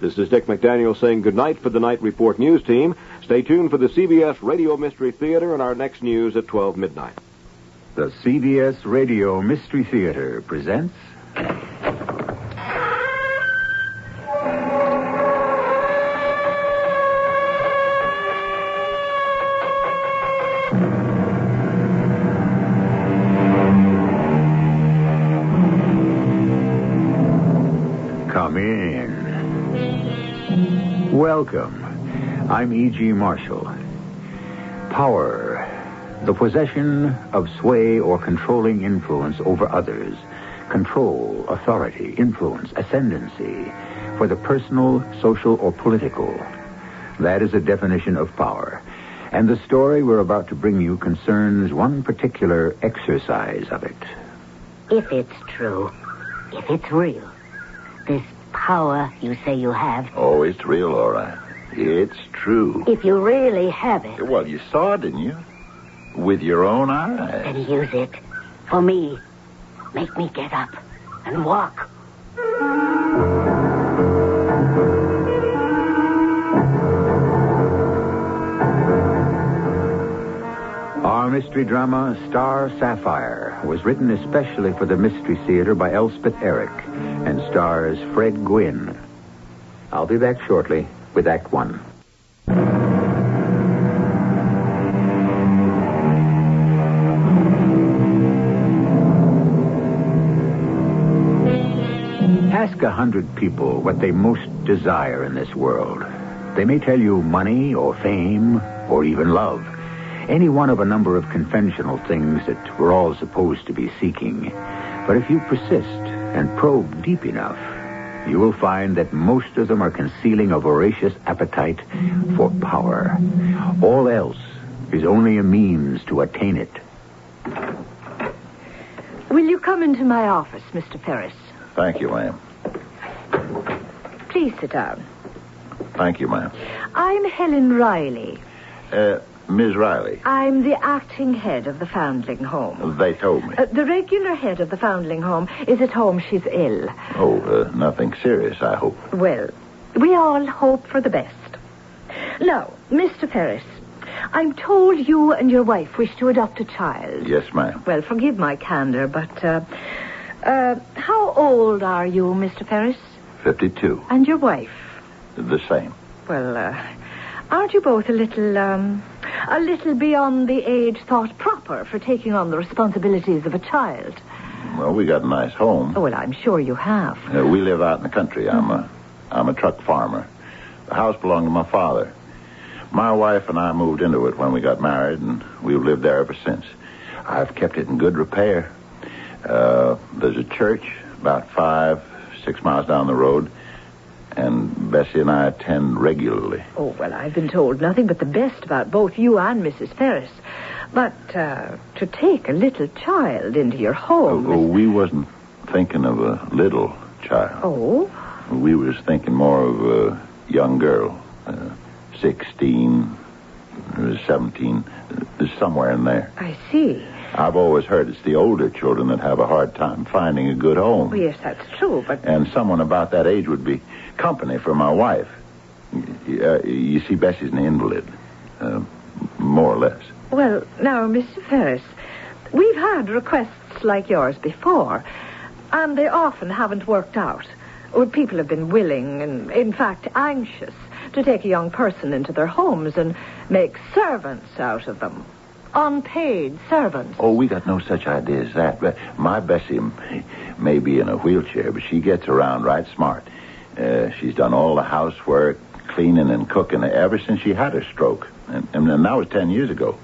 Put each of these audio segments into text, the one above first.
This is Dick McDaniel saying goodnight for the Night Report news team. Stay tuned for the CBS Radio Mystery Theater and our next news at 12 midnight. The CBS Radio Mystery Theater presents... Come in. Welcome. I'm E.G. Marshall. Power. The possession of sway or controlling influence over others. Control, authority, influence, ascendancy. For the personal, social, or political. That is a definition of power. And the story we're about to bring you concerns one particular exercise of it. If it's true, if it's real, this power you say you have... Oh, it's real, all right. It's true. If you really have it... Well, you saw it, didn't you? With your own eyes. Then use it. For me. Make me get up and walk. Our mystery drama, Star Saphire, was written especially for the Mystery Theater by Elspeth Eric and stars Fred Gwynne. I'll be back shortly with Act One. Ask 100 people what they most desire in this world. They may tell you money or fame or even love. Any one of a number of conventional things that we're all supposed to be seeking. But if you persist and probe deep enough, you will find that most of them are concealing a voracious appetite for power. All else is only a means to attain it. Will you come into my office, Mr. Ferris? Thank you, ma'am. Please sit down. Thank you, ma'am. I'm Helen Riley. Ms. Riley. I'm the acting head of the Foundling Home. They told me. The regular head of the Foundling Home is at home. She's ill. Oh, nothing serious, I hope. Well, we all hope for the best. Now, Mr. Ferris, I'm told you and your wife wish to adopt a child. Yes, ma'am. Well, forgive my candor, but, how old are you, Mr. Ferris? 52. And your wife? The same. Well, aren't you both a little beyond the age thought proper for taking on the responsibilities of a child? Well, we got a nice home. Oh, well, I'm sure you have. We live out in the country. I'm a truck farmer. The house belonged to my father. My wife and I moved into it when we got married, and we've lived there ever since. I've kept it in good repair. There's a church about 5-6 miles down the road, and Bessie and I attend regularly. Oh, well, I've been told nothing but the best about both you and Mrs. Ferris. But to take a little child into your home... we wasn't thinking of a little child. Oh? We was thinking more of a young girl, 16, 17, somewhere in there. I see. I've always heard it's the older children that have a hard time finding a good home. Well, yes, that's true, but... And someone about that age would be company for my wife. You see, Bessie's an invalid, more or less. Well, now, Mr. Ferris, we've had requests like yours before, and they often haven't worked out. Well, people have been willing and, in fact, anxious to take a young person into their homes and make servants out of them. Unpaid servants. Oh, we got no such idea as that. But my Bessie may be in a wheelchair, but she gets around right smart. She's done all the housework, cleaning and cooking ever since she had her stroke. And that was 10 years ago.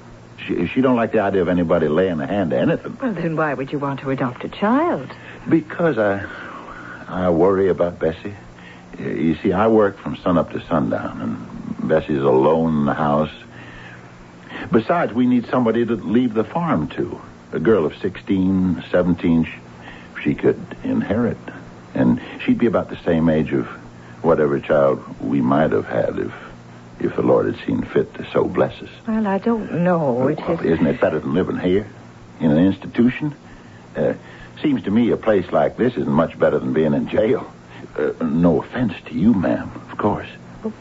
She don't like the idea of anybody laying a hand to anything. Well, then why would you want to adopt a child? Because I worry about Bessie. You see, I work from sunup to sundown, and Bessie's alone in the house. Besides, we need somebody to leave the farm to. A girl of 16, 17, she could inherit. And she'd be about the same age of whatever child we might have had if the Lord had seen fit to so bless us. Well, I don't know. Isn't it better than living here in an institution? Seems to me a place like this isn't much better than being in jail. No offense to you, ma'am, of Of course.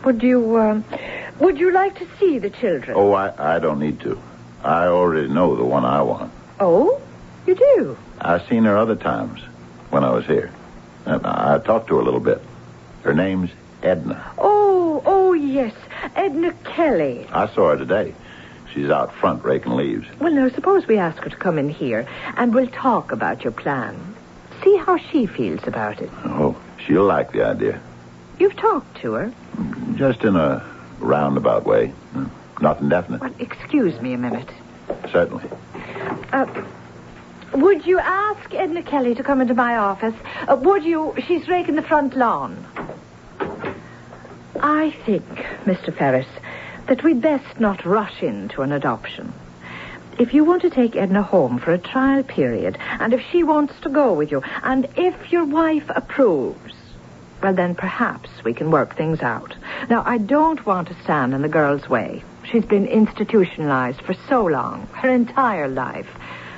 Would you like to see the children? Oh, I don't need to. I already know the one I want. Oh, you do? I've seen her other times when I was here. I talked to her a little bit. Her name's Edna. Oh, yes. Edna Kelly. I saw her today. She's out front raking leaves. Well, now, suppose we ask her to come in here, and we'll talk about your plan. See how she feels about it. Oh, she'll like the idea. You've talked to her? Just in a roundabout way. Nothing definite. Well, excuse me a minute. Certainly. Would you ask Edna Kelly to come into my office? Would you? She's raking the front lawn. I think, Mr. Ferris, that we'd best not rush into an adoption. If you want to take Edna home for a trial period, and if she wants to go with you, and if your wife approves, well, then perhaps we can work things out. Now, I don't want to stand in the girl's way. She's been institutionalized for so long, her entire life.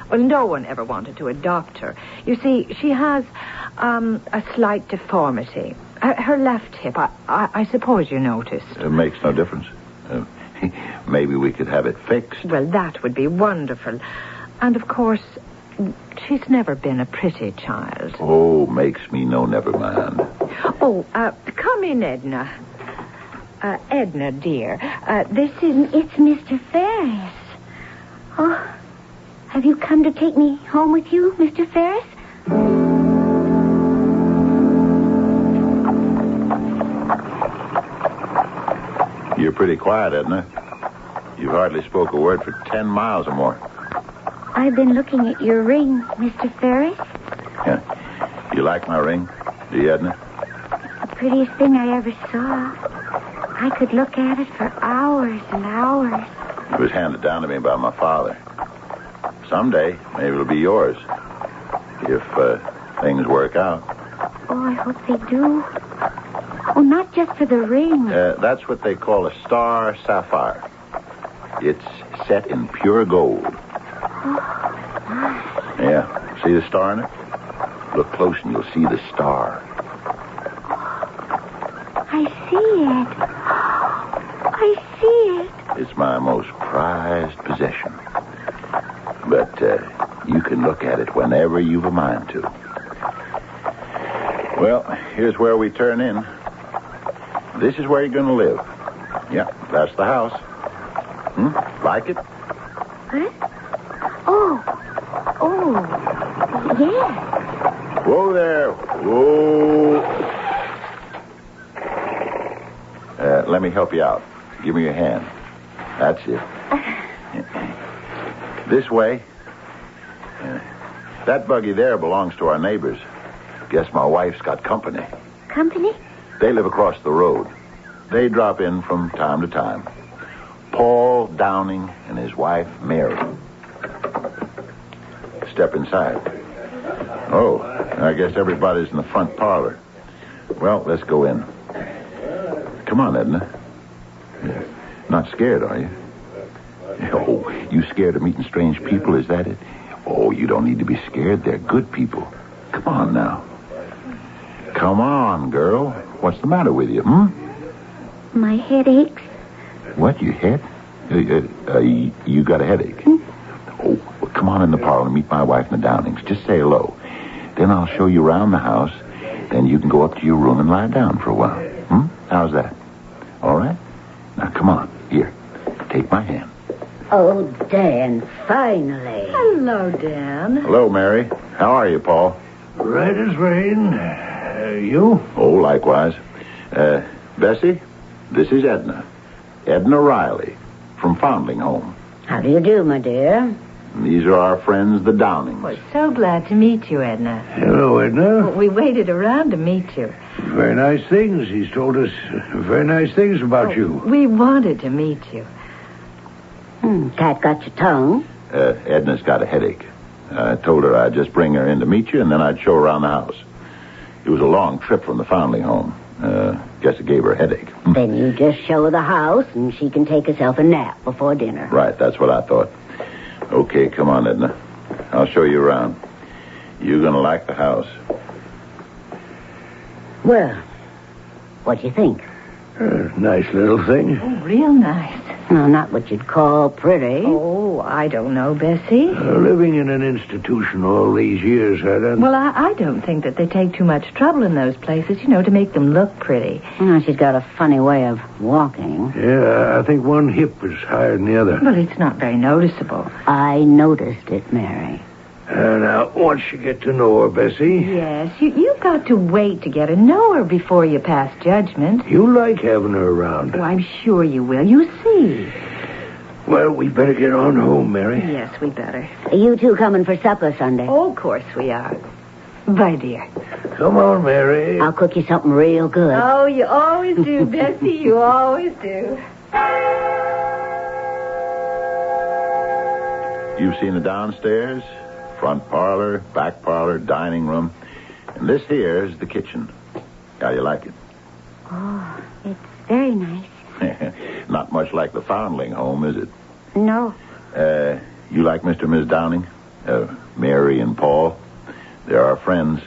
Well, no one ever wanted to adopt her. You see, she has a slight deformity. Her left hip, I suppose you noticed. It makes no difference. Maybe we could have it fixed. Well, that would be wonderful. And, of course, she's never been a pretty child. Oh, makes me no never mind. Oh, come in, Edna. Edna, dear, It's Mr. Ferris. Oh, have you come to take me home with you, Mr. Ferris? You're pretty quiet, Edna. You hardly spoke a word for 10 miles or more. I've been looking at your ring, Mr. Ferris. Yeah. You like my ring? Do you, Edna? The prettiest thing I ever saw. I could look at it for hours and hours. It was handed down to me by my father. Someday, maybe it'll be yours. If things work out. Oh, I hope they do. Oh, not just for the ring. That's what they call a star sapphire. It's set in pure gold. Oh, my. Yeah. See the star in it? Look close and you'll see the star. I see it. I see it. It's my most prized possession. But you can look at it whenever you've a mind to. Well, here's where we turn in. This is where you're going to live. Yeah, that's the house. Like it? What? Oh, yeah. Whoa there. Whoa. Let me help you out. Give me your hand. That's it. This way. That buggy there belongs to our neighbors. Guess my wife's got company. Company? They live across the road. They drop in from time to time. Paul Downing and his wife, Mary. Step inside. Oh, I guess everybody's in the front parlor. Well, let's go in. Come on, Edna. Not scared, are you? Oh, you scared of meeting strange people, is that it? Oh, you don't need to be scared. They're good people. Come on now. Come on, girl. What's the matter with you, My head aches. What, your head? You got a headache? Oh, well, come on in the parlor and meet my wife and the Downings. Just say hello. Then I'll show you around the house. Then you can go up to your room and lie down for a while. How's that? All right? Now, come on. Here. Take my hand. Oh, Dan, finally. hello, Dan. Hello, Mary. How are you, Paul? Right as rain. You? Oh, likewise. Bessie, this is Edna. Edna Riley from Foundling Home. How do you do, my dear? These are our friends, the Downings. We're so glad to meet you, Edna. Hello, Edna. We waited around to meet you. Very nice things. He's told us very nice things about you. We wanted to meet you. Cat got your tongue. Edna's got a headache. I told her I'd just bring her in to meet you, and then I'd show her around the house. It was a long trip from the Foundling Home. Guess it gave her a headache. Then you just show her the house, and she can take herself a nap before dinner. Right, that's what I thought. Okay, come on, Edna. I'll show you around. You're going to like the house. Well, what do you think? Nice little thing. Oh, real nice. No, not what you'd call pretty. Oh, I don't know, Bessie. Living in an institution all these years, Well, I don't think that they take too much trouble in those places, to make them look pretty. She's got a funny way of walking. Yeah, I think one hip is higher than the other. But it's not very noticeable. I noticed it, Mary. Now, once you get to know her, Bessie... Yes, you've got to wait to get to know her before you pass judgment. You like having her around. Oh, I'm sure you will. You see. Well, we better get on home, Mary. Yes, we better. You two coming for supper Sunday? Oh, of course we are. Bye, dear. Come on, Mary. I'll cook you something real good. Oh, you always do, Bessie. You always do. You've seen the downstairs, front parlor, back parlor, dining room. And this here is the kitchen. How do you like it? Oh, it's very nice. Not much like the Foundling home, is it? No. You like Mr. and Ms. Downing? Mary and Paul? They're our friends.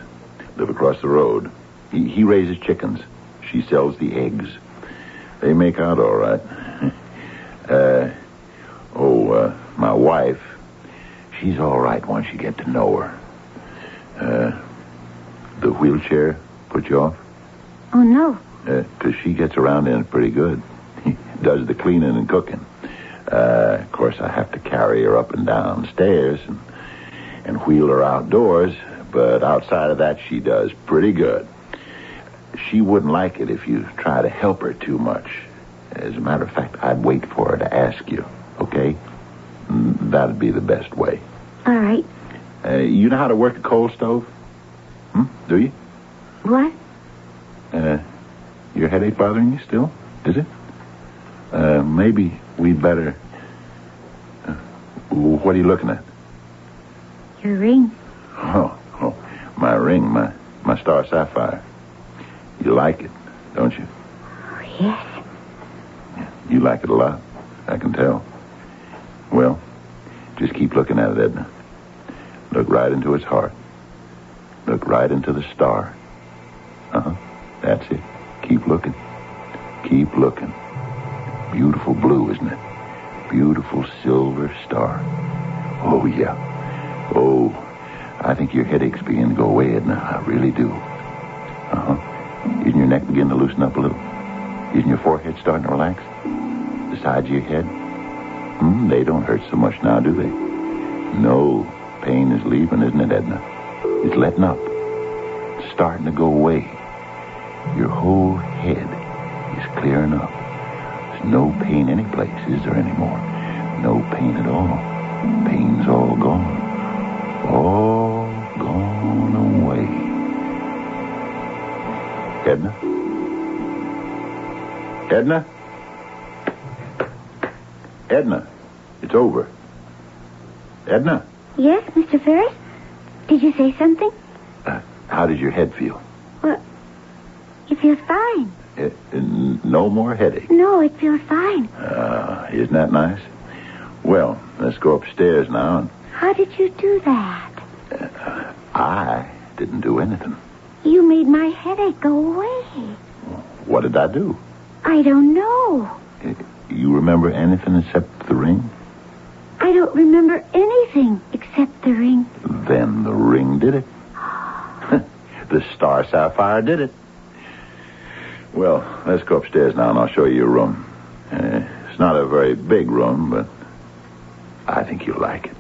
Live across the road. He raises chickens. She sells the eggs. They make out all right. My wife, she's all right once you get to know her. The wheelchair put you off? Oh, no. 'Cause she gets around in it pretty good. Does the cleaning and cooking. Of course, I have to carry her up and down stairs and wheel her outdoors, but outside of that, she does pretty good. She wouldn't like it if you try to help her too much. As a matter of fact, I'd wait for her to ask you, okay? That'd be the best way. All right. You know how to work a coal stove? Do you? What? Your headache bothering you still? Is it? Maybe we'd better... what are you looking at? Your ring. Oh, my ring, my star sapphire. You like it, don't you? Oh, yes. Yeah, you like it a lot, I can tell. Well, just keep looking at it, Edna. Look right into its heart. Look right into the star. That's it. Keep looking. Keep looking. Beautiful blue, isn't it? Beautiful silver star. Oh, yeah. Oh, I think your headache's beginning to go away, Edna. I really do. Isn't your neck beginning to loosen up a little? Isn't your forehead starting to relax? The sides of your head? They don't hurt so much now, do they? No. Pain is leaving, isn't it, Edna? It's letting up. It's starting to go away. Your whole head is clearing up. There's no pain any place, is there anymore? No pain at all. Pain's all gone. All gone away. Edna? Edna? Edna, it's over. Edna? Yes, Mr. Ferris? Did you say something? How does your head feel? Well, it feels fine. No more headache? No, it feels fine. Isn't that nice? Well, let's go upstairs now. How did you do that? I didn't do anything. You made my headache go away. What did I do? I don't know. You remember anything except the ring? I don't remember anything except the ring. Then the ring did it. The star sapphire did it. Well, let's go upstairs now and I'll show you your room. It's not a very big room, but I think you'll like it.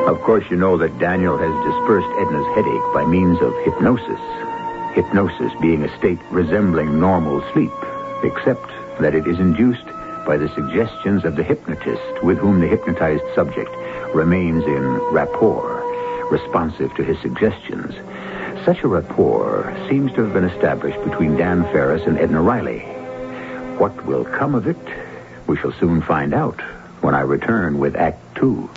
Of course, you know that Daniel has dispersed Edna's headache by means of hypnosis. Hypnosis being a state resembling normal sleep, except that it is induced by the suggestions of the hypnotist with whom the hypnotized subject remains in rapport, responsive to his suggestions. Such a rapport seems to have been established between Dan Ferris and Edna Riley. What will come of it, we shall soon find out when I return with Act 2.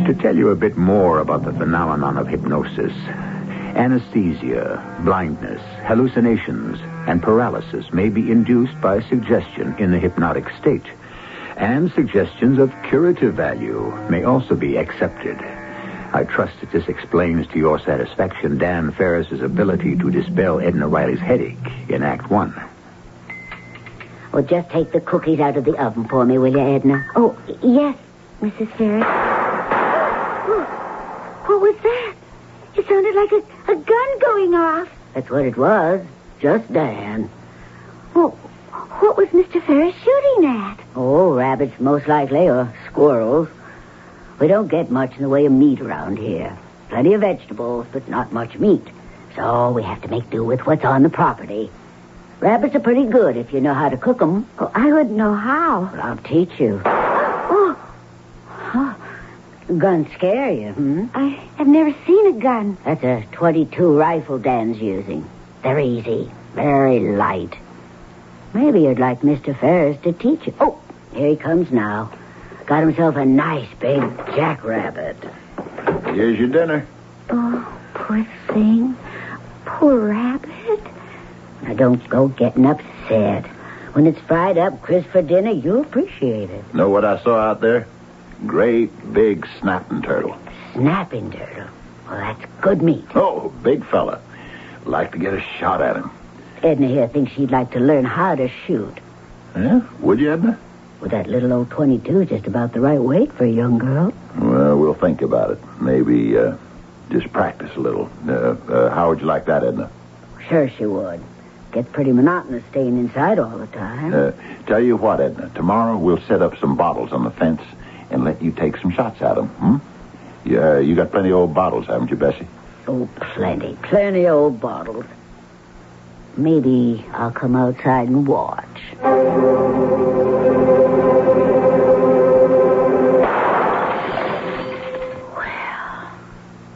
To tell you a bit more about the phenomenon of hypnosis, Anesthesia, blindness, hallucinations, and paralysis may be induced by suggestion in the hypnotic state. And suggestions of curative value may also be accepted. I trust that this explains to your satisfaction Dan Ferris's ability to dispel Edna Riley's headache in Act 1. Well, just take the cookies out of the oven for me, will you, Edna? Oh, yes, Mrs. Ferris. What was that? It sounded like a gun going off. That's what it was. Just Dan. Well, what was Mr. Ferris shooting at? Oh, rabbits, most likely, or squirrels. We don't get much in the way of meat around here. Plenty of vegetables, but not much meat. So we have to make do with what's on the property. Rabbits are pretty good if you know how to cook them. Oh, I wouldn't know how. Well, I'll teach you. Oh. Guns scare you, hmm? I have never seen a gun. That's a .22 rifle Dan's using. They're easy, very light. Maybe you'd like Mr. Ferris to teach you. Oh, here he comes now. Got himself a nice big jackrabbit. Here's your dinner. Oh, poor thing. Poor rabbit. Now, don't go getting upset. When it's fried up crisp for dinner, you'll appreciate it. Know what I saw out there? Great big snapping turtle. Snapping turtle? Well, that's good meat. Oh, big fella. Like to get a shot at him. Edna here thinks she'd like to learn how to shoot. Yeah? Would you, Edna? Well, that little old .22 is just about the right weight for a young girl. Well, we'll think about it. Maybe just practice a little. How would you like that, Edna? Sure she would. Gets pretty monotonous staying inside all the time. Tell you what, Edna. Tomorrow we'll set up some bottles on the fence and let you take some shots at them. Hmm? Yeah, you got plenty of old bottles, haven't you, Bessie? Oh, plenty. Plenty of old bottles. Maybe I'll come outside and watch. Well,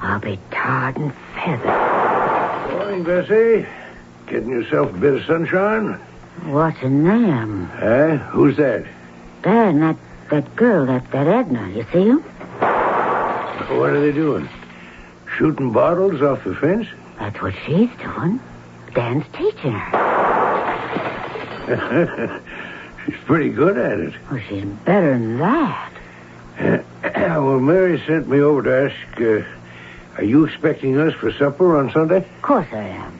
I'll be tarred and feathered. Morning, Bessie. Getting yourself a bit of sunshine? What's in them? Who's that? Dan, that girl, that Edna. You see him? What are they doing? Shooting bottles off the fence? That's what she's doing. Dan's teaching her. She's pretty good at it. Oh, she's better than that. Well, Mary sent me over to ask, are you expecting us for supper on Sunday? Of course I am.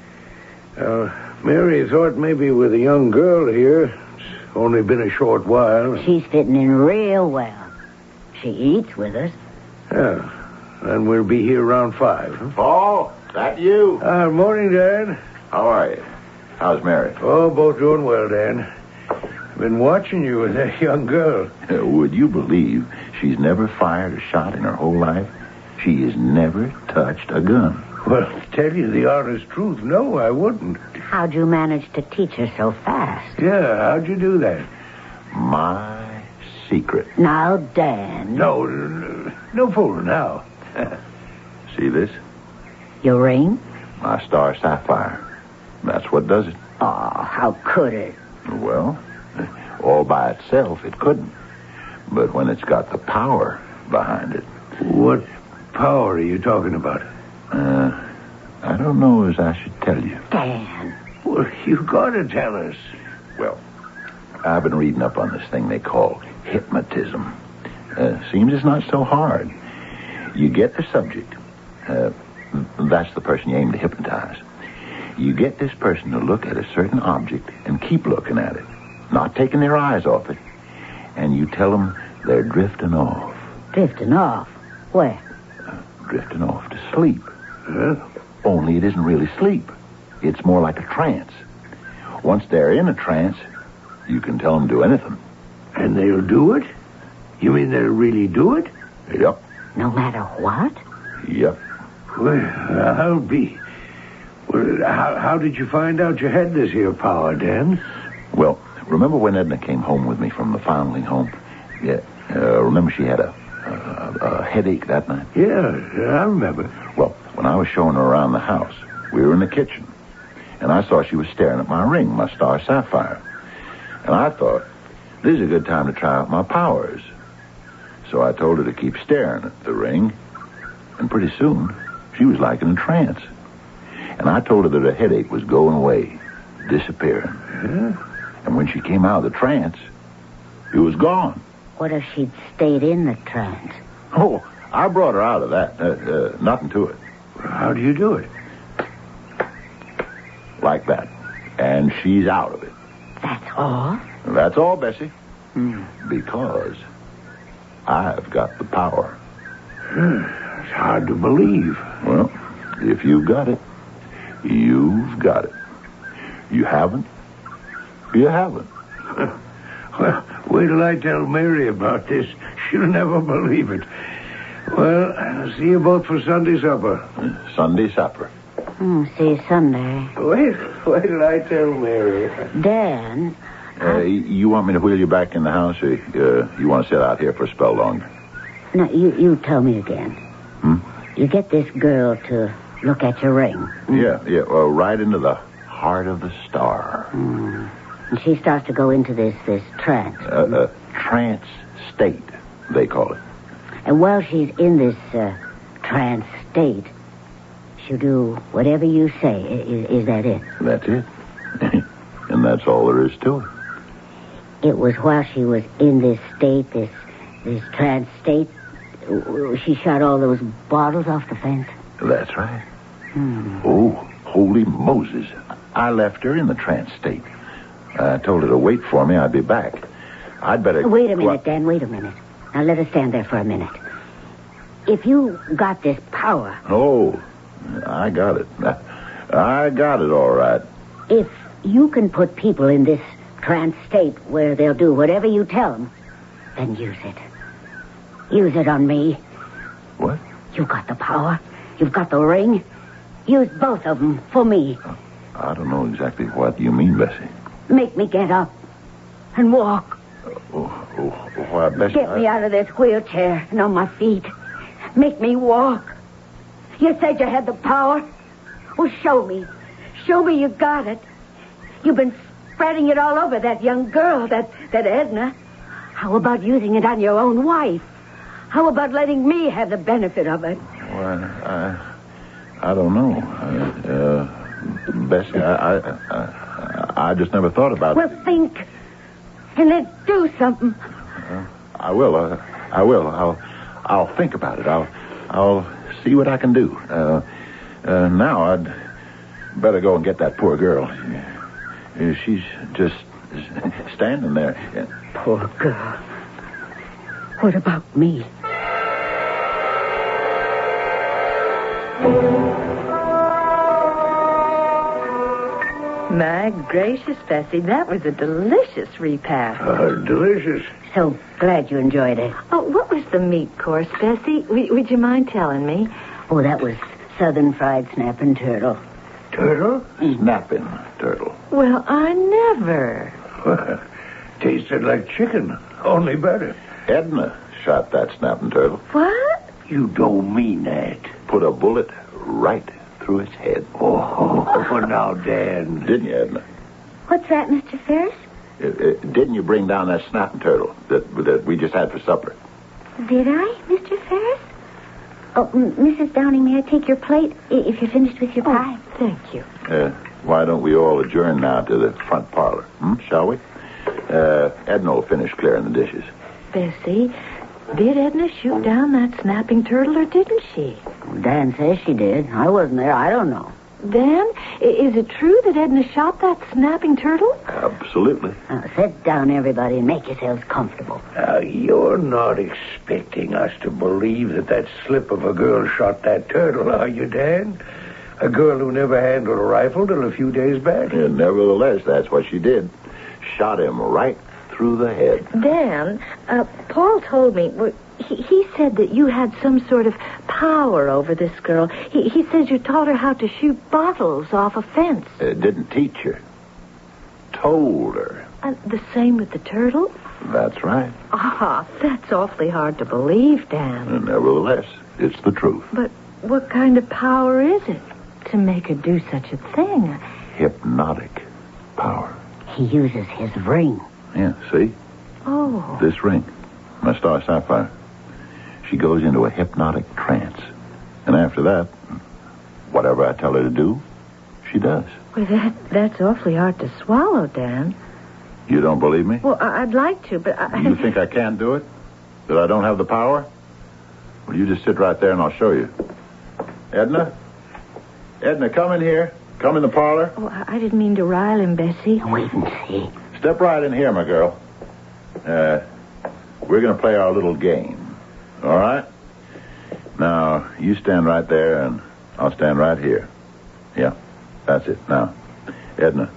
Mary thought maybe with a young girl here, it's only been a short while. She's fitting in real well. She eats with us. Yeah, and we'll be here around 5. Huh? Paul, that you? Morning, Dad. How are you? How's Mary? Oh, both doing well, Dan. Been watching you with that young girl. Would you believe she's never fired a shot in her whole life? She has never touched a gun. Well, to tell you the honest truth, no, I wouldn't. How'd you manage to teach her so fast? Yeah, how'd you do that? My secret. Now, Dan. No fooling now. See this? Your ring? My star sapphire. That's what does it. Oh, how could it? Well, all by itself, it couldn't. But when it's got the power behind it. What power are you talking about? I don't know as I should tell you. Dan. Well, you gotta tell us. Well, I've been reading up on this thing they call hypnotism. Seems it's not so hard. You get the subject. That's the person you aim to hypnotize. You get this person to look at a certain object and keep looking at it, not taking their eyes off it. And you tell them they're drifting off. Drifting off? Where? Drifting off to sleep. Huh? Only it isn't really sleep. It's more like a trance. Once they're in a trance, you can tell them to do anything. And they'll do it? You mean they'll really do it? Yep. No matter what? Yep. Well, I'll be... Well, how did you find out you had this here power, Dan? Well, remember when Edna came home with me from the foundling home? Yeah. Remember she had a headache that night? Yeah, I remember. Well, when I was showing her around the house, we were in the kitchen, and I saw she was staring at my ring, my star sapphire. And I thought, this is a good time to try out my powers. So I told her to keep staring at the ring, and pretty soon, she was like in a trance. And I told her that her headache was going away, disappearing. Yeah? And when she came out of the trance, it was gone. What if she'd stayed in the trance? Oh, I brought her out of that. Nothing to it. How do you do it? Like that. And she's out of it. That's all? That's all, Bessie. Because I've got the power. It's hard to believe. Well, if you've got it, you've got it. You haven't, you haven't. Well, wait till I tell Mary about this. She'll never believe it. Well, I'll see you both for Sunday supper. Sunday supper. See you Sunday. Wait till I tell Mary. Dan... You want me to wheel you back in the house, or you want to sit out here for a spell longer? No, you tell me again. You get this girl to look at your ring. Yeah. Well, right into the heart of the star. And she starts to go into this trance. Trance state, they call it. And while she's in this trance state, she'll do whatever you say. Is that it? That's it. And that's all there is to it. It was while she was in this state, this trance state, she shot all those bottles off the fence. That's right. Oh, holy Moses. I left her in the trance state. I told her to wait for me. I'd be back. I'd better... Wait a minute, Dan. Wait a minute. Now, let us stand there for a minute. If you got this power... Oh, I got it. I got it all right. If you can put people in this trance state where they'll do whatever you tell them, then use it. Use it on me. What? You've got the power. You've got the ring. Use both of them for me. I don't know exactly what you mean, Bessie. Make me get up and walk. Why, Bessie... Get me out of this wheelchair and on my feet. Make me walk. You said you had the power. Well, show me. Show me you got it. You've been spreading it all over that young girl, that Edna. How about using it on your own wife? How about letting me have the benefit of it? Well, I don't know. Bessie, I just never thought about it. Well, think. And then do something. I will. I'll think about it. I'll see what I can do. Now I'd better go and get that poor girl. She's just standing there. Poor girl. What about me? My gracious, Bessie, that was a delicious repast. Delicious. So glad you enjoyed it. Oh, what was the meat course, Bessie? Would you mind telling me? Oh, that was southern fried snapping turtle. Turtle? Snapping turtle. Well, I never. Tasted like chicken, only better. Edna shot that snapping turtle. What? You don't mean that. Put a bullet right through its head. Oh, now, Dan. Didn't you, Edna? What's that, Mr. Ferris? Didn't you bring down that snapping turtle that we just had for supper? Did I, Mr. Ferris? Oh, Mrs. Downing, may I take your plate if you're finished with your pie? Thank you. Why don't we all adjourn now to the front parlor, shall we? Edna will finish clearing the dishes. Bessie, did Edna shoot down that snapping turtle or didn't she? Dan says she did. I wasn't there. I don't know. Dan, is it true that Edna shot that snapping turtle? Absolutely. Sit down, everybody, and make yourselves comfortable. You're not expecting us to believe that slip of a girl shot that turtle, are you, Dan? A girl who never handled a rifle till a few days back? Yeah, nevertheless, that's what she did. Shot him right through the head. Dan, Paul told me... He said that you had some sort of power over this girl. He says you taught her how to shoot bottles off a fence. Didn't teach her. Told her. The same with the turtle? That's right. That's awfully hard to believe, Dan. And nevertheless, it's the truth. But what kind of power is it to make her do such a thing? Hypnotic power. He uses his ring. Yeah, see? Oh. This ring. My star sapphire. She goes into a hypnotic trance. And after that, whatever I tell her to do, She does. Well, that's awfully hard to swallow, Dan. You don't believe me? Well, I'd like to, but You think I can't do it? That I don't have the power? Well, you just sit right there and I'll show you. Edna? Edna, come in here. Come in the parlor. Oh, I didn't mean to rile him, Bessie. Wait and see. Step right in here, my girl. We're going to play our little game. All right? Now, you stand right there and I'll stand right here. Yeah, that's it. Now, Edna,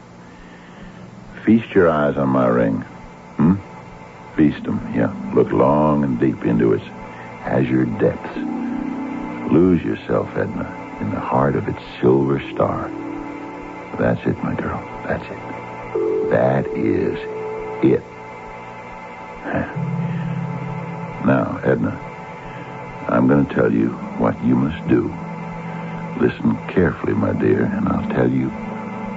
feast your eyes on my ring. Feast them, yeah. Look long and deep into its azure depths. Lose yourself, Edna, in the heart of its silver star. That's it, my girl. That's it. That is it. Now, Edna, I'm going to tell you what you must do. Listen carefully, my dear, and I'll tell you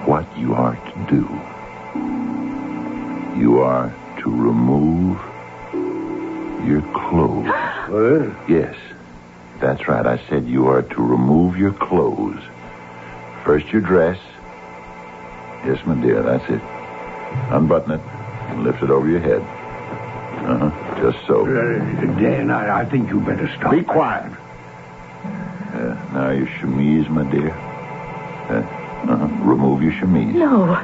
what you are to do. You are to remove your clothes. What? Yes, that's right. I said you are to remove your clothes. First your dress. Yes, my dear, that's it. Unbutton it and lift it over your head. Just so. Dan, I think you better stop. Be quiet. Now your chemise, my dear. Remove your chemise. No,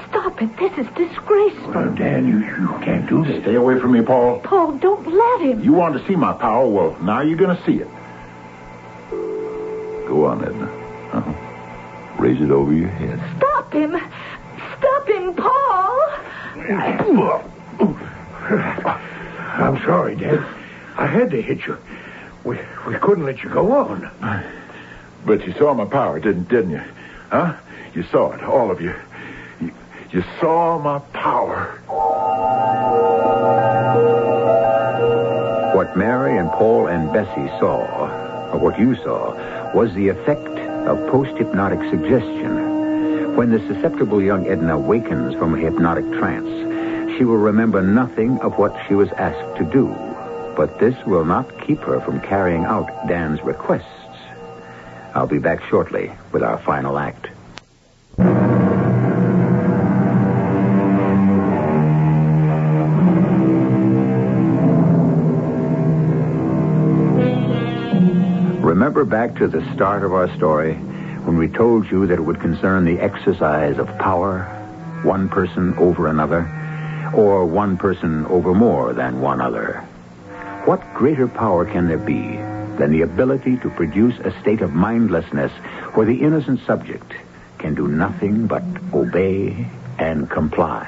stop it. This is disgraceful. Well, Dan, you can't do this. Stay away from me, Paul. Paul, don't let him. You want to see my power? Well, now you're going to see it. Go on, Edna. Raise it over your head. Stop him. Stop him, Paul. I'm sorry, Dan. I had to hit you. We couldn't let you go on. But you saw my power, didn't you? Huh? You saw it, all of you. You saw my power. What Mary and Paul and Bessie saw, or what you saw, was the effect of post-hypnotic suggestion. When the susceptible young Edna wakens from a hypnotic trance, she will remember nothing of what she was asked to do. But this will not keep her from carrying out Dan's requests. I'll be back shortly with our final act. Remember back to the start of our story when we told you that it would concern the exercise of power, one person over another, or one person over more than one other. What greater power can there be than the ability to produce a state of mindlessness where the innocent subject can do nothing but obey and comply?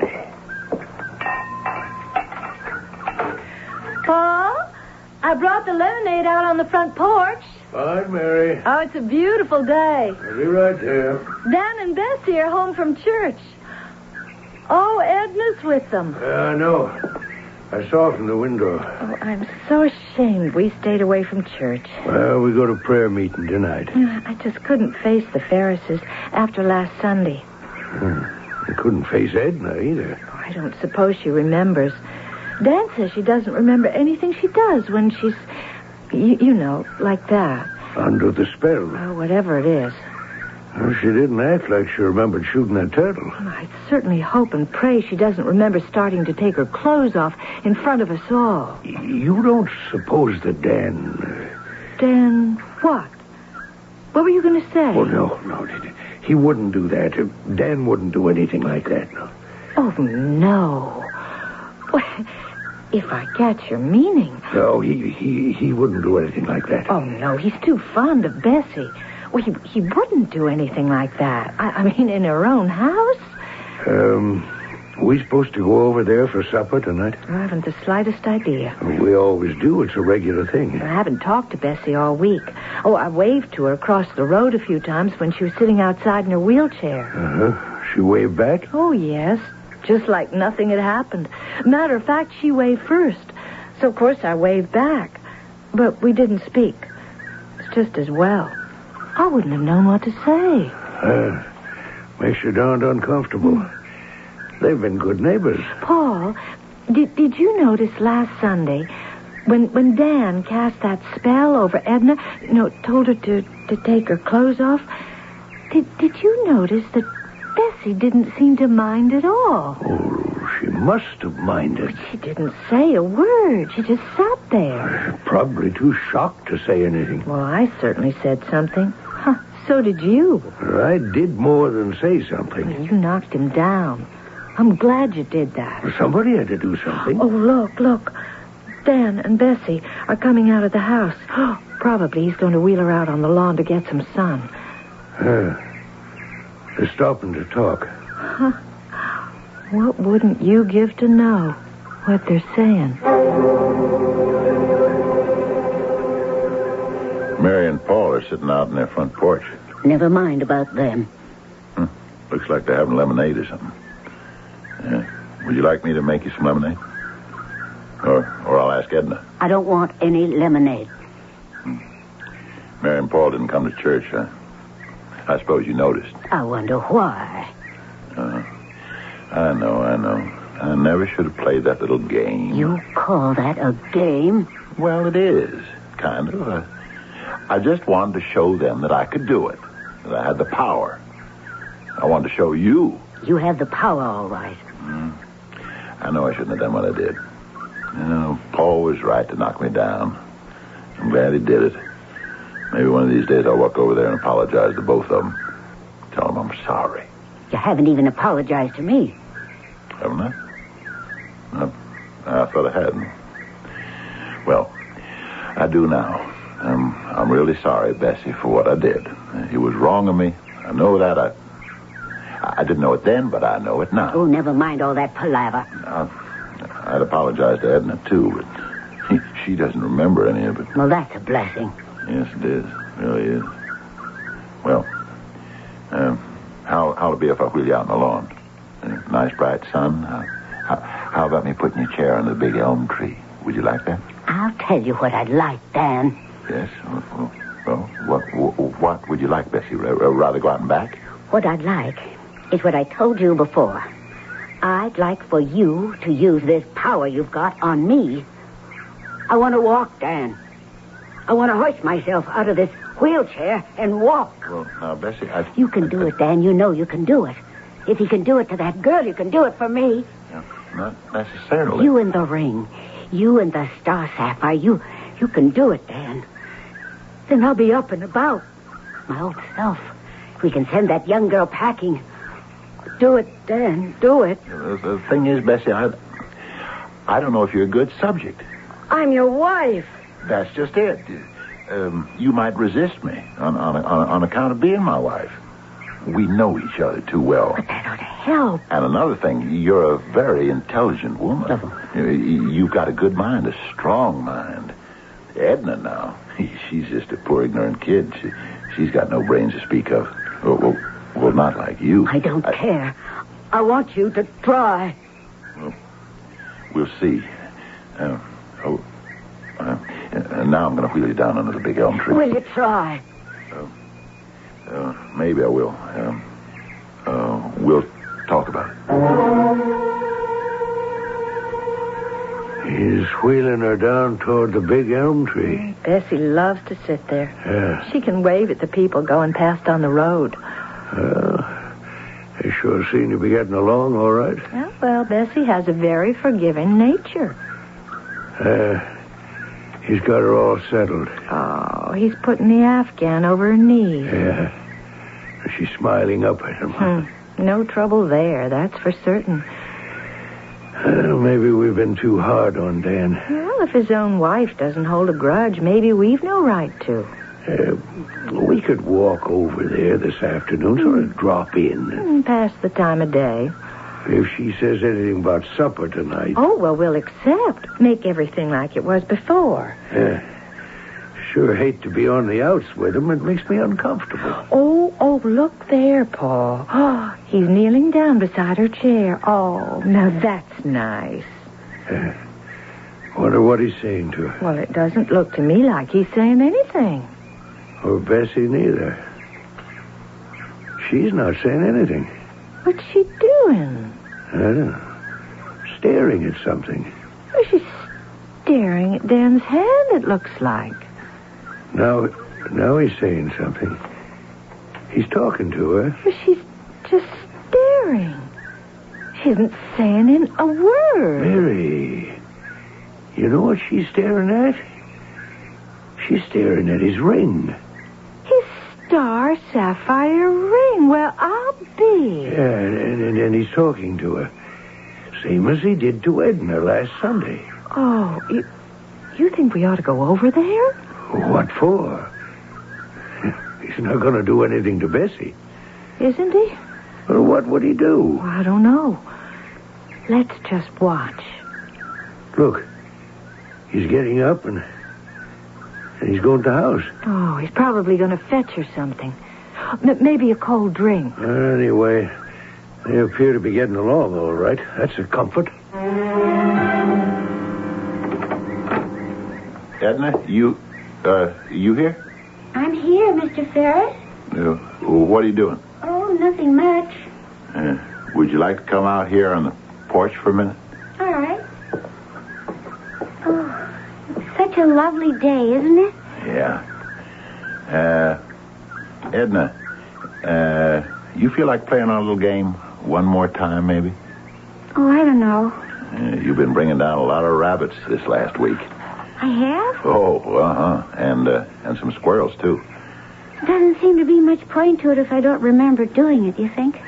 Paul, I brought the lemonade out on the front porch. Fine, Mary. Oh, it's a beautiful day. I'll be right there. Dan and Bessie are home from church. Oh, Edna's with them. I know. I saw from the window. Oh, I'm so ashamed we stayed away from church. Well, we go to prayer meeting tonight. I just couldn't face the Ferrises after last Sunday. I couldn't face Edna either. Oh, I don't suppose she remembers. Dan says she doesn't remember anything she does when she's, you know, like that. Under the spell. Oh, whatever it is. Well, she didn't act like she remembered shooting that turtle. I certainly hope and pray she doesn't remember starting to take her clothes off in front of us all. You don't suppose that Dan... Dan, what? What were you going to say? Oh, no. He wouldn't do that. Dan wouldn't do anything like that, no. Oh, no. Well, if I catch your meaning... No, he wouldn't do anything like that. Oh, no, he's too fond of Bessie. Well, he wouldn't do anything like that. I mean, in her own house? We supposed to go over there for supper tonight? I haven't the slightest idea. We always do. It's a regular thing. I haven't talked to Bessie all week. Oh, I waved to her across the road a few times when she was sitting outside in her wheelchair. Uh-huh. She waved back? Oh, yes. Just like nothing had happened. Matter of fact, she waved first. So, of course, I waved back. But we didn't speak. It's just as well. I wouldn't have known what to say. Makes you darned uncomfortable. They've been good neighbors. Paul, did you notice last Sunday when Dan cast that spell over Edna, told her to take her clothes off? Did you notice that Bessie didn't seem to mind at all? Oh, she must have minded. She didn't say a word. She just sat there. Probably too shocked to say anything. Well, I certainly said something. Huh, so did you. I did more than say something. You knocked him down. I'm glad you did that. Somebody had to do something. Oh, look. Dan and Bessie are coming out of the house. Probably he's going to wheel her out on the lawn to get some sun. They're stopping to talk. Huh. What wouldn't you give to know what they're saying? Mary and Paul are sitting out in their front porch. Never mind about them. Looks like they're having lemonade or something. Yeah. Would you like me to make you some lemonade? Or I'll ask Edna. I don't want any lemonade. Mary and Paul didn't come to church. I suppose you noticed. I wonder why. I know. I never should have played that little game. You call that a game? Well, it is, kind of. I just wanted to show them that I could do it, that I had the power. I wanted to show you. You have the power, all right. I know I shouldn't have done what I did. Paul was right to knock me down. I'm glad he did it. Maybe one of these days I'll walk over there and apologize to both of them. Tell them I'm sorry. You haven't even apologized to me. Haven't I? I thought I hadn't. Well, I do now. I'm really sorry, Bessie, for what I did. He was wrong of me. I know that. I didn't know it then, but I know it now. Oh, never mind all that palaver. I'd apologize to Edna, too, but she doesn't remember any of it. Well, that's a blessing. Yes, it is. It really is. Well, how'll it be if I wheel you out in the lawn? Nice bright sun. How about me putting your chair under the big elm tree? Would you like that? I'll tell you what I'd like, Dan. Yes? Well, what would you like, Bessie? Rather go out and back? What I'd like is what I told you before. I'd like for you to use this power you've got on me. I want to walk, Dan. I want to hoist myself out of this wheelchair and walk. Well, now, Bessie, You can do it, Dan. You know you can do it. If you can do it to that girl, you can do it for me. Not necessarily. You in the ring. You and the star Sapphire. You can do it, Dan. Then I'll be up and about. My old self. If we can send that young girl packing. Do it, Dan. Do it. The thing is, Bessie, I don't know if you're a good subject. I'm your wife. That's just it. You might resist me on account of being my wife. We know each other too well. But that ought to help. And another thing, you're a very intelligent woman. You've got a good mind, a strong mind. Edna, now, she's just a poor ignorant kid. She's got no brains to speak of. Well, not like you. I don't care. I want you to try. Well, we'll see. Now I'm going to wheel you down under the big elm tree. Will you try? Maybe I will. We'll talk about it. He's wheeling her down toward the big elm tree. Bessie loves to sit there. Yeah. She can wave at the people going past on the road. They sure seem to be getting along all right. Yeah, well, Bessie has a very forgiving nature. He's got her all settled. Oh, he's putting the Afghan over her knees. Yeah. She's smiling up at him. No trouble there, that's for certain. Maybe we've been too hard on Dan. Well, if his own wife doesn't hold a grudge, maybe we've no right to. We could walk over there this afternoon, sort of drop in. Pass the time of day. If she says anything about supper tonight... Oh, well, we'll accept. Make everything like it was before. Sure hate to be on the outs with him. It makes me uncomfortable. Oh, look there, Paul. Oh, he's kneeling down beside her chair. Oh, now that's nice. Wonder what he's saying to her. Well, it doesn't look to me like he's saying anything. Or Bessie neither. She's not saying anything. What's she doing? I don't know. Staring at something. Well, she's staring at Dan's hand, it looks like. Now he's saying something. He's talking to her. But she's just staring. She isn't saying in a word. Mary, you know what she's staring at? She's staring at his ring. His star sapphire ring. Well, I'll be. Yeah, and he's talking to her. Same as he did to Edna last Sunday. Oh, you think we ought to go over there? What for? He's not going to do anything to Bessie. Isn't he? Well, what would he do? I don't know. Let's just watch. Look, he's getting up and he's going to the house. Oh, he's probably going to fetch her something. Maybe a cold drink. Anyway, they appear to be getting along all right. That's a comfort. Edna, you here? I'm here, Mr. Ferris. What are you doing? Oh, nothing much. Would you like to come out here on the porch for a minute? All right. Oh, it's such a lovely day, isn't it? Yeah. Edna, you feel like playing our little game one more time, maybe? Oh, I don't know. You've been bringing down a lot of rabbits this last week. I have? Oh, and some squirrels, too. Doesn't seem to be much point to it if I don't remember doing it, you think?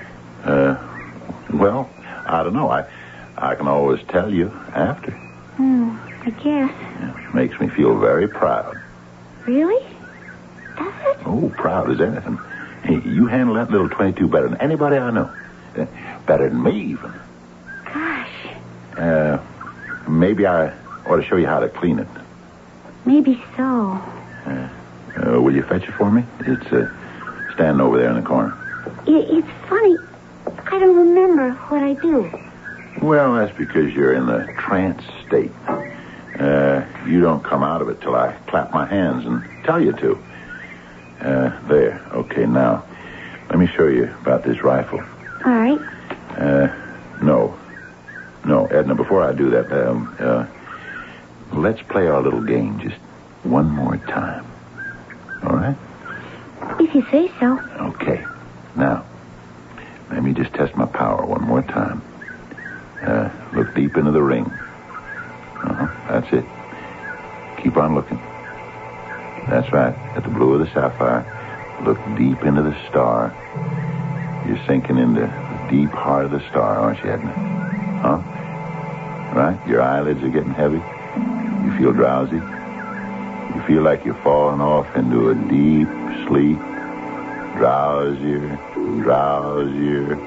Well, I don't know. I can always tell you after. I guess. It makes me feel very proud. Really? Does it? Oh, proud as anything. Hey, you handle that little 22 better than anybody I know. Better than me, even. Gosh. Maybe I ought to show you how to clean it. Maybe so. Will you fetch it for me? It's standing over there in the corner. It's funny. I don't remember what I do. Well, that's because you're in the trance state. You don't come out of it till I clap my hands and tell you to. There. Okay, now, let me show you about this rifle. All right. No, Edna, before I do that, let's play our little game just one more time. All right? If you say so. Okay. Now, let me just test my power one more time. Look deep into the ring. That's it. Keep on looking. That's right. At the blue of the sapphire. Look deep into the star. You're sinking into the deep heart of the star, aren't you, Edna? Huh? Right? Your eyelids are getting heavy. You feel drowsy. You feel like you're falling off into a deep sleep. Drowsier, drowsier.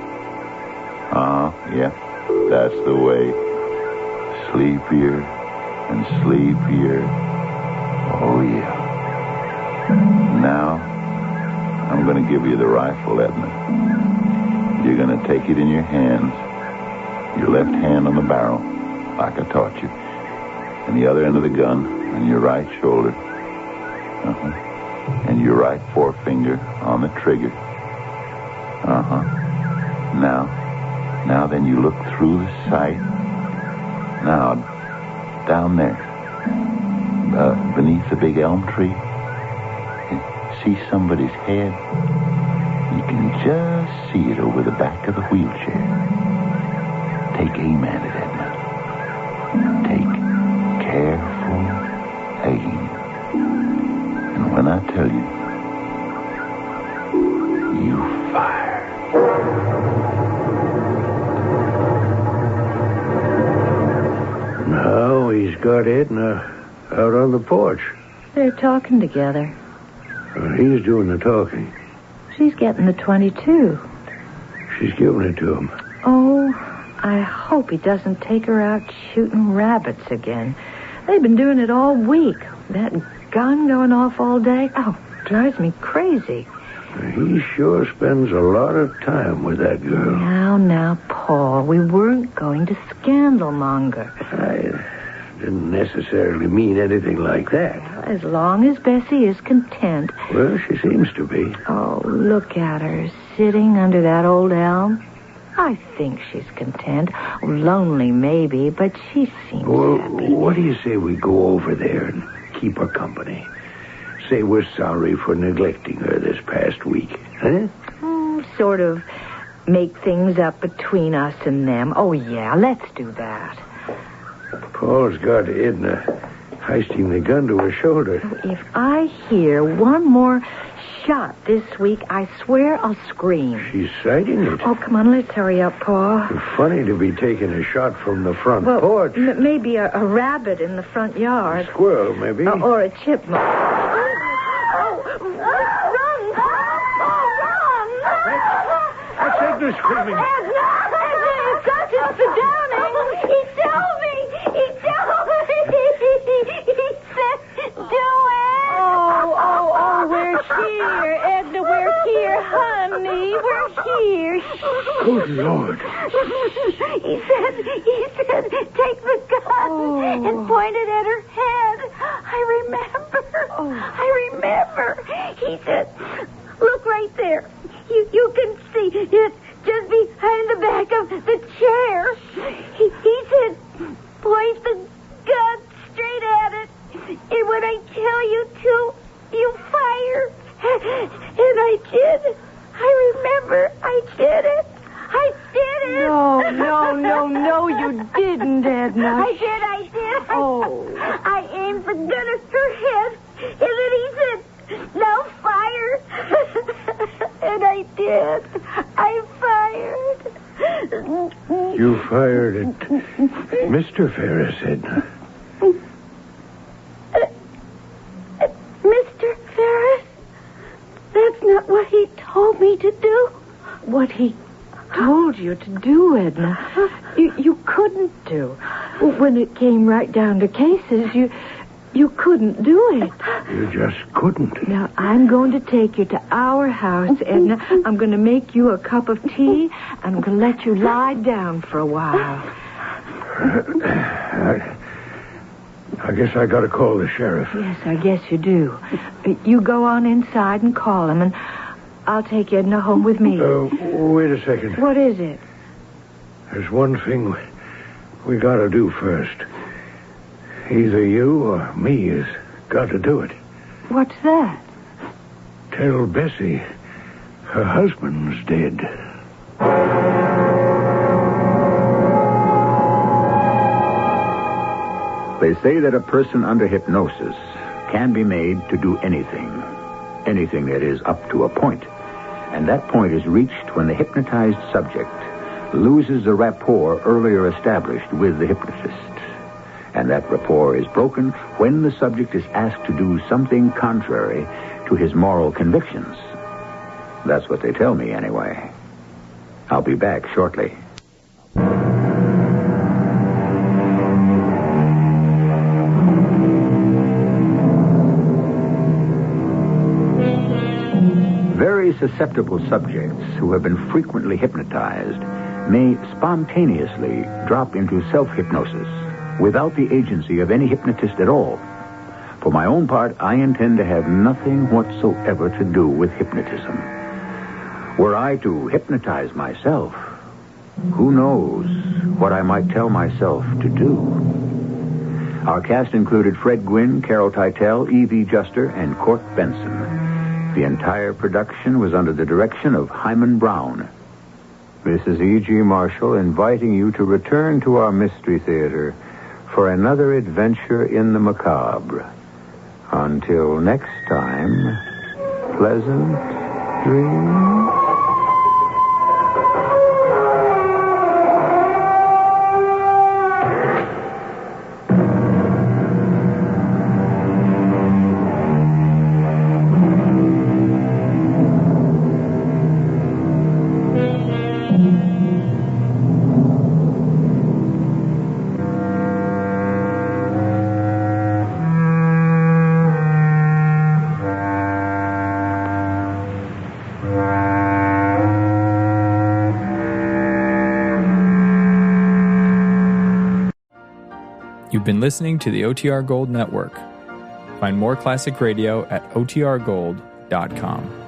Yeah. That's the way. Sleepier and sleepier. Oh, yeah. Now, I'm going to give you the rifle, Edna. You're going to take it in your hands. Your left hand on the barrel, like I taught you. And the other end of the gun on your right shoulder. And your right forefinger on the trigger. Now then you look through the sight. Now, down there, beneath the big elm tree, you see somebody's head. You can just see it over the back of the wheelchair. Take aim at it, Edna. Take careful aim. And when I tell you, you fire. Now he's got Edna out on the porch. They're talking together. He's doing the talking. She's getting the 22. She's giving it to him. Oh, I hope he doesn't take her out shooting rabbits again. They've been doing it all week. That gun going off all day. Oh, drives me crazy. He sure spends a lot of time with that girl. Now, Paul, we weren't going to scandalmonger. I didn't necessarily mean anything like that. As long as Bessie is content. Well, she seems to be. Oh, look at her, sitting under that old elm. I think she's content. Lonely, maybe, but she seems happy. What do you say we go over there and keep her company? Say we're sorry for neglecting her this past week. Huh? Sort of make things up between us and them. Oh, yeah, let's do that. Paul's got Edna hoisting the gun to her shoulder. If I hear one more shot this week, I swear I'll scream. She's sighting it. Oh, come on, let's hurry up, Paul. Funny to be taking a shot from the front porch. Maybe a rabbit in the front yard. A squirrel, maybe. Or a chipmunk. That's Edna screaming. Edna, it's Mr. Downing. He told me. He said, do it. Oh, we're here, Edna, we're here, honey. We're here. Good Lord. He said, take the gun and point it at her head. I remember. He said, look right there. You can see it just behind the back of the chair. He said, point the gun straight at it. And when I tell you to, you fire. And I did. I remember I did it. I did it. No, you didn't, Edna. I did. Oh. I aimed the gun at her head. And then he said, now fire. And I did. I fired. You fired at Mr. Ferris, Edna. Mr. Ferris? That's not what he told me to do. What he told you to do, Edna, you couldn't do. When it came right down to cases, you couldn't do it. You just couldn't. Now, I'm going to take you to our house, Edna. I'm going to make you a cup of tea, and I'm going to let you lie down for a while. I guess I got to call the sheriff. Yes, I guess you do. You go on inside and call him, and I'll take Edna home with me. Wait a second. What is it? There's one thing we got to do first. Either you or me has got to do it. What's that? Tell Bessie her husband's dead. They say that a person under hypnosis can be made to do anything. Anything that is up to a point. And that point is reached when the hypnotized subject loses the rapport earlier established with the hypnotist. And that rapport is broken when the subject is asked to do something contrary to his moral convictions. That's what they tell me, anyway. I'll be back shortly. Very susceptible subjects who have been frequently hypnotized may spontaneously drop into self-hypnosis without the agency of any hypnotist at all. For my own part, I intend to have nothing whatsoever to do with hypnotism. Were I to hypnotize myself, who knows what I might tell myself to do? Our cast included Fred Gwynn, Carol Teitel, E.V. Juster, and Court Benson. The entire production was under the direction of Hyman Brown. This is E.G. Marshall inviting you to return to our Mystery Theater for another adventure in the macabre. Until next time, pleasant dreams. You've been listening to the OTR Gold Network. Find more classic radio at otrgold.com.